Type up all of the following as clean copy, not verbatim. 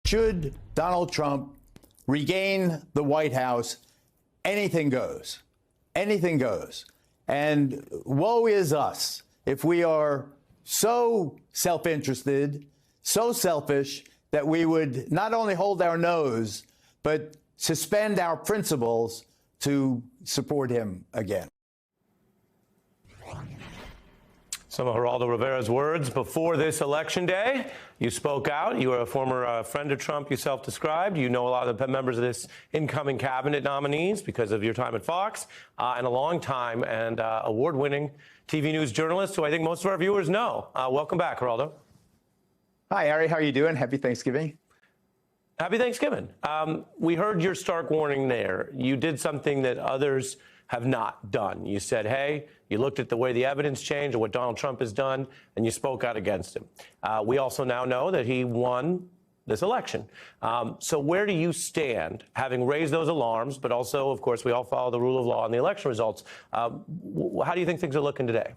should Donald Trump regain the White House, anything goes. Anything goes. And woe is us if we are so self-interested, so selfish, that we would not only hold our nose, but suspend our principles to support him again. Some of Geraldo Rivera's words before this election day. You spoke out. You are a former friend of Trump, you self-described. You know a lot of the members of this incoming cabinet nominees because of your time at Fox, and a long time and award-winning TV news journalist who I think most of our viewers know. Welcome back, Geraldo. Hi, Ari. How are you doing? Happy Thanksgiving. Happy Thanksgiving. We heard your stark warning there. You did something that others have not done. You said, hey, you looked at the way the evidence changed and what Donald Trump has done, and you spoke out against him. We also now know that he won this election. So where do you stand, having raised those alarms, but also, of course, we all follow the rule of law and the election results. How do you think things are looking today?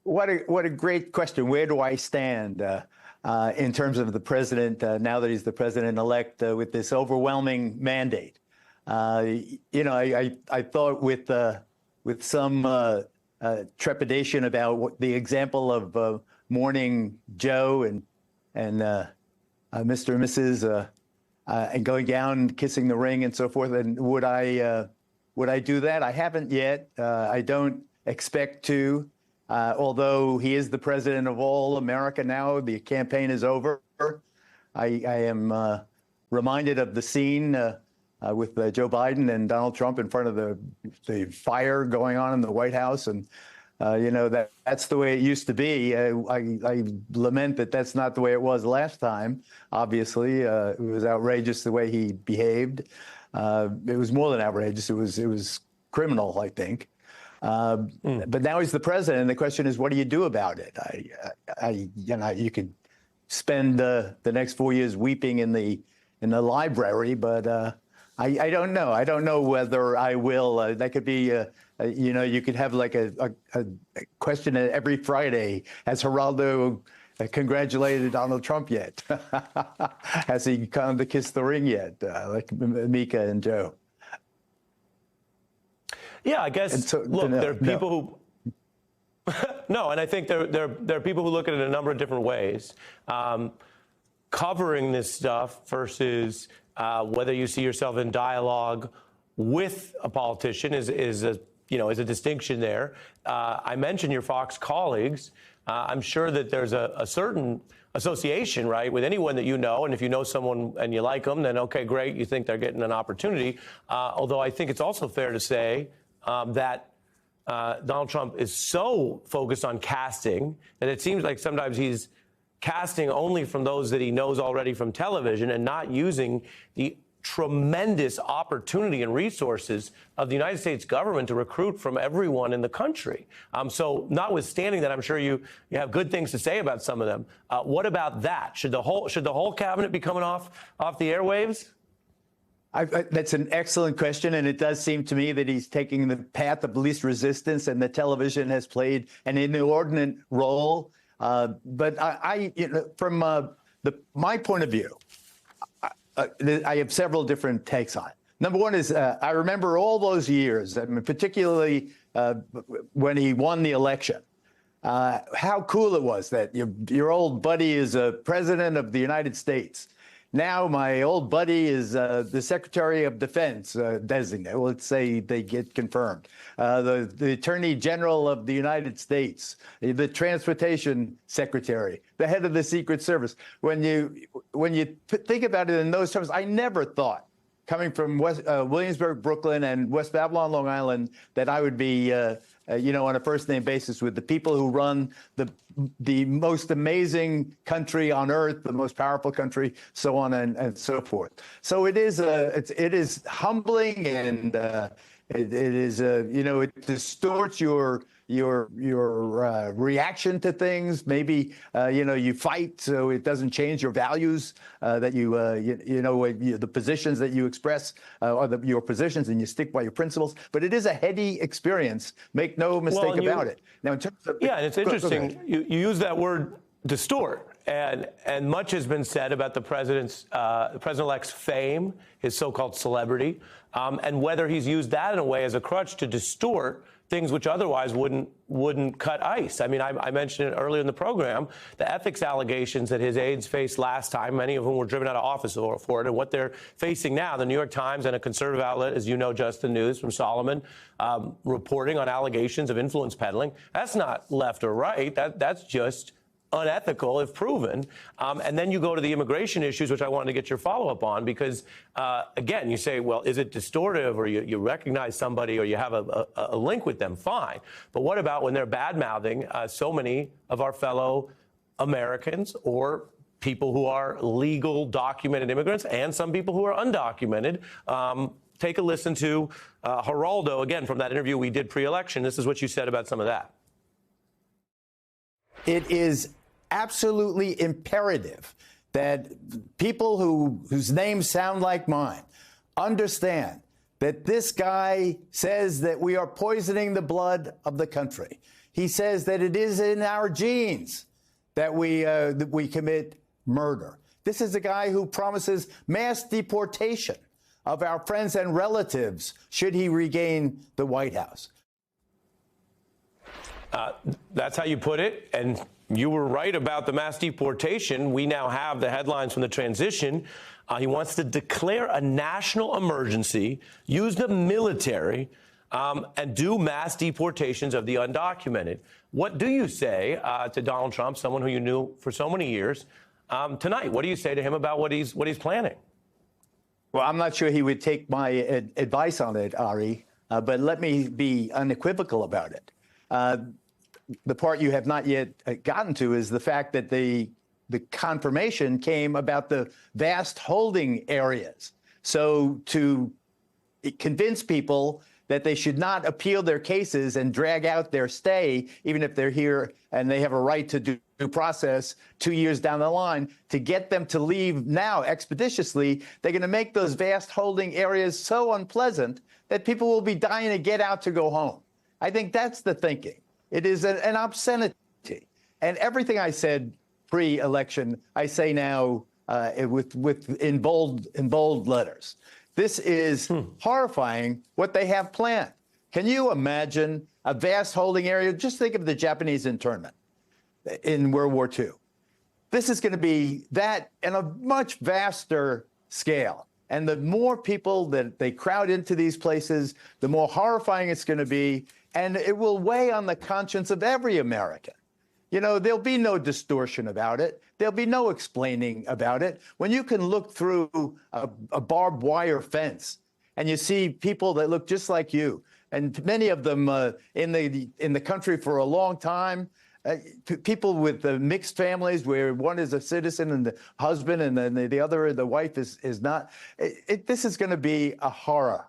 What a great question. Where do I stand in terms of the president, now that he's the president-elect, with this overwhelming mandate? You know, I thought with some trepidation about the example of Morning Joe and Mr. and Mrs. And going down, kissing the ring, and so forth. And would I do that? I haven't yet. I don't expect to. Although he is the president of all America now, the campaign is over. I am reminded of the scene with Joe Biden and Donald Trump in front of the fire going on in the White House. And, you know, that's the way it used to be. I lament that that's not the way it was last time, obviously. It was outrageous the way he behaved. It was more than outrageous. It was criminal, I think. But now he's the president, and the question is, what do you do about it? You know, you could spend the next 4 years weeping in the library, but I don't know. I don't know whether I will. That could be, you know, you could have like a question every Friday. Has Geraldo congratulated Donald Trump yet? Has he come to kiss the ring yet, like Mika and Joe? Yeah, I guess, so, look, there are people who, no, and I think there are people who look at it in a number of different ways. Covering this stuff versus whether you see yourself in dialogue with a politician is a distinction there. I mentioned your Fox colleagues. I'm sure that there's a certain association, right, with anyone that you know, and if you know someone and you like them, then okay, great, you think they're getting an opportunity. Although I think it's also fair to say that Donald Trump is so focused on casting that it seems like sometimes he's casting only from those that he knows already from television and not using the tremendous opportunity and resources of the United States government to recruit from everyone in the country. So notwithstanding that, I'm sure you have good things to say about some of them. What about that? Should the whole cabinet be coming off the airwaves? That's an excellent question, and it does seem to me that he's taking the path of least resistance, and the television has played an inordinate role. But you know, from my point of view, I have several different takes on it. Number one is I remember all those years, I mean, particularly when he won the election, how cool it was that your old buddy is a president of the United States. Now my old buddy is the Secretary of Defense designate. Well, let's say they get confirmed. The Attorney General of the United States, the Transportation Secretary, the head of the Secret Service. When you think about it in those terms, I never thought, coming from Williamsburg, Brooklyn, and West Babylon, Long Island, that I would be, you know, on a first-name basis with the people who run the most amazing country on earth, the most powerful country, so on and so forth. So it is humbling, and it is you know, it distorts your reaction to things. Maybe you know, you fight so it doesn't change your values that you know the positions that you express are your positions, and you stick by your principles. But it is a heady experience. Make no mistake about it. Now, in terms of and it's interesting you use that word distort, And much has been said about the president-elect's fame, his so-called celebrity, and whether he's used that in a way as a crutch to distort things which otherwise wouldn't cut ice. I mean, I mentioned it earlier in the program, the ethics allegations that his aides faced last time, many of whom were driven out of office for it, and what they're facing now. The New York Times and a conservative outlet, as you know, Justin News from Solomon, reporting on allegations of influence peddling. That's not left or right. That's just unethical if proven. And then you go to the immigration issues, which I wanted to get your follow-up on, because, again, you say, well, is it distortive, or you recognize somebody or you have a link with them? Fine. But what about when they're bad-mouthing so many of our fellow Americans or people who are legal, documented immigrants and some people who are undocumented? Take a listen to Geraldo, again, from that interview we did pre-election. This is what you said about some of that. It is absolutely imperative that people whose names sound like mine understand that this guy says that we are poisoning the blood of the country. He says that it is in our genes that we commit murder. This is a guy who promises mass deportation of our friends and relatives should he regain the White House. That's how you put it, and you were right about the mass deportation. We now have the headlines from the transition. He wants to declare a national emergency, use the military, and do mass deportations of the undocumented. What do you say to Donald Trump, someone who you knew for so many years, tonight? What do you say to him about what he's planning? Well, I'm not sure he would take my advice on it, Ari, but let me be unequivocal about it. The part you have not yet gotten to is the fact that the confirmation came about the vast holding areas. So to convince people that they should not appeal their cases and drag out their stay, even if they're here and they have a right to due process 2 years down the line, to get them to leave now expeditiously, they're going to make those vast holding areas so unpleasant that people will be dying to get out to go home. I think that's the thinking. It is an obscenity. And everything I said pre-election, I say now in bold letters. This is horrifying what they have planned. Can you imagine a vast holding area? Just think of the Japanese internment in World War II. This is going to be that in a much vaster scale. And the more people that they crowd into these places, the more horrifying it's going to be. And it will weigh on the conscience of every American. You know, there'll be no distortion about it. There'll be no explaining about it. When you can look through a barbed wire fence and you see people that look just like you, and many of them in the country for a long time, people with mixed families where one is a citizen and the husband and then the other, the wife is not. This is going to be a horror.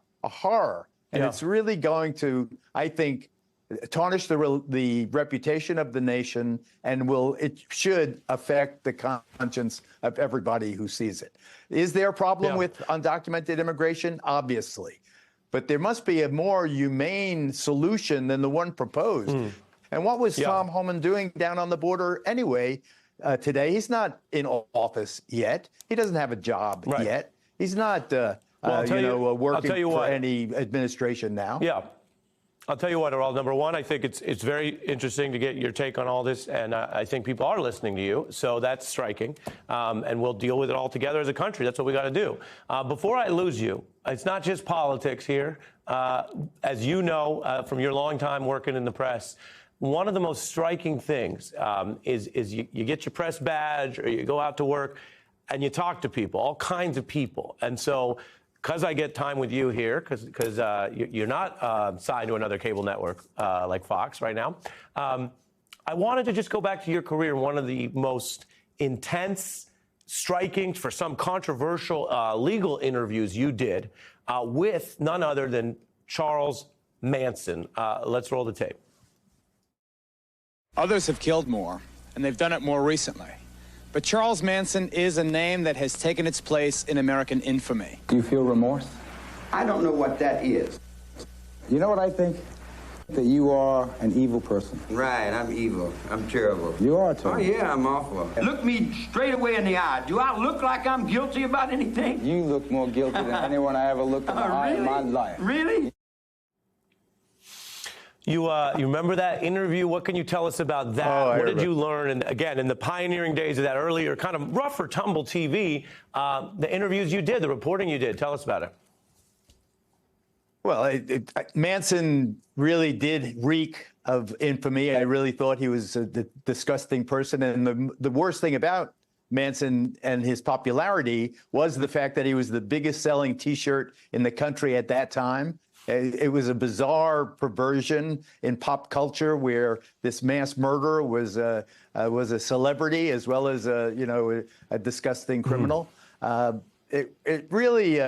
And it's really going to, I think, tarnish the reputation of the nation, and it should affect the conscience of everybody who sees it. Is there a problem with undocumented immigration? Obviously. But there must be a more humane solution than the one proposed. And what was Tom Homan doing down on the border anyway today? He's not in office yet. He doesn't have a job yet. He's not working for any administration now. Yeah. I'll tell you what, Geraldo, number one, I think it's very interesting to get your take on all this, and I think people are listening to you, so that's striking, and we'll deal with it all together as a country. That's what we got to do. Before I lose you, it's not just politics here. As you know from your long time working in the press, one of the most striking things is you get your press badge or you go out to work and you talk to people, all kinds of people. And so because I get time with you here, because you're not signed to another cable network like Fox right now, I wanted to just go back to your career. One of the most intense, striking, for some controversial legal interviews you did with none other than Charles Manson. Let's roll the tape. Others have killed more, and they've done it more recently. But Charles Manson is a name that has taken its place in American infamy. Do you feel remorse? I don't know what that is. You know what I think? that you are an evil person. Right, I'm evil. I'm terrible. You are Oh, terrible. yeah, I'm awful. Look me straight away in the eye. Do I look like I'm guilty about anything? You look more guilty than anyone I ever looked in the eye in my life. Really? You remember that interview? What can you tell us about that? Oh, What did you learn? And again, in the pioneering days of that earlier kind of rougher tumble TV, the interviews you did, the reporting you did, tell us about it. Well, Manson really did reek of infamy. I really thought he was a disgusting person. And the worst thing about Manson and his popularity was the fact that he was the biggest selling T-shirt in the country at that time. It was a bizarre perversion in pop culture where this mass murderer was a celebrity as well as a disgusting criminal. It really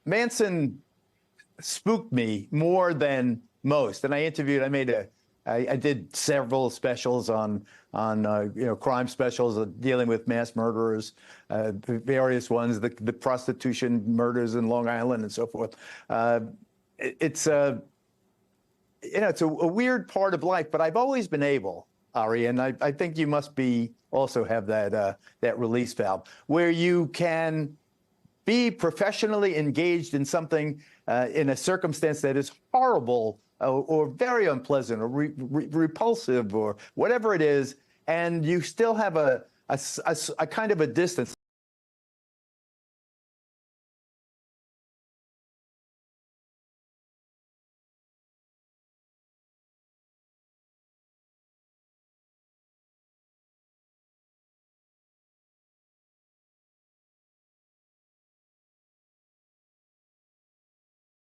Manson spooked me more than most. And I did several specials on crime specials dealing with mass murderers, various ones, the prostitution murders in Long Island and so forth. It's a weird part of life, but I've always been able, Ari, and I think you must also have that release valve where you can be professionally engaged in something in a circumstance that is horrible or very unpleasant or repulsive or whatever it is, and you still have a kind of a distance.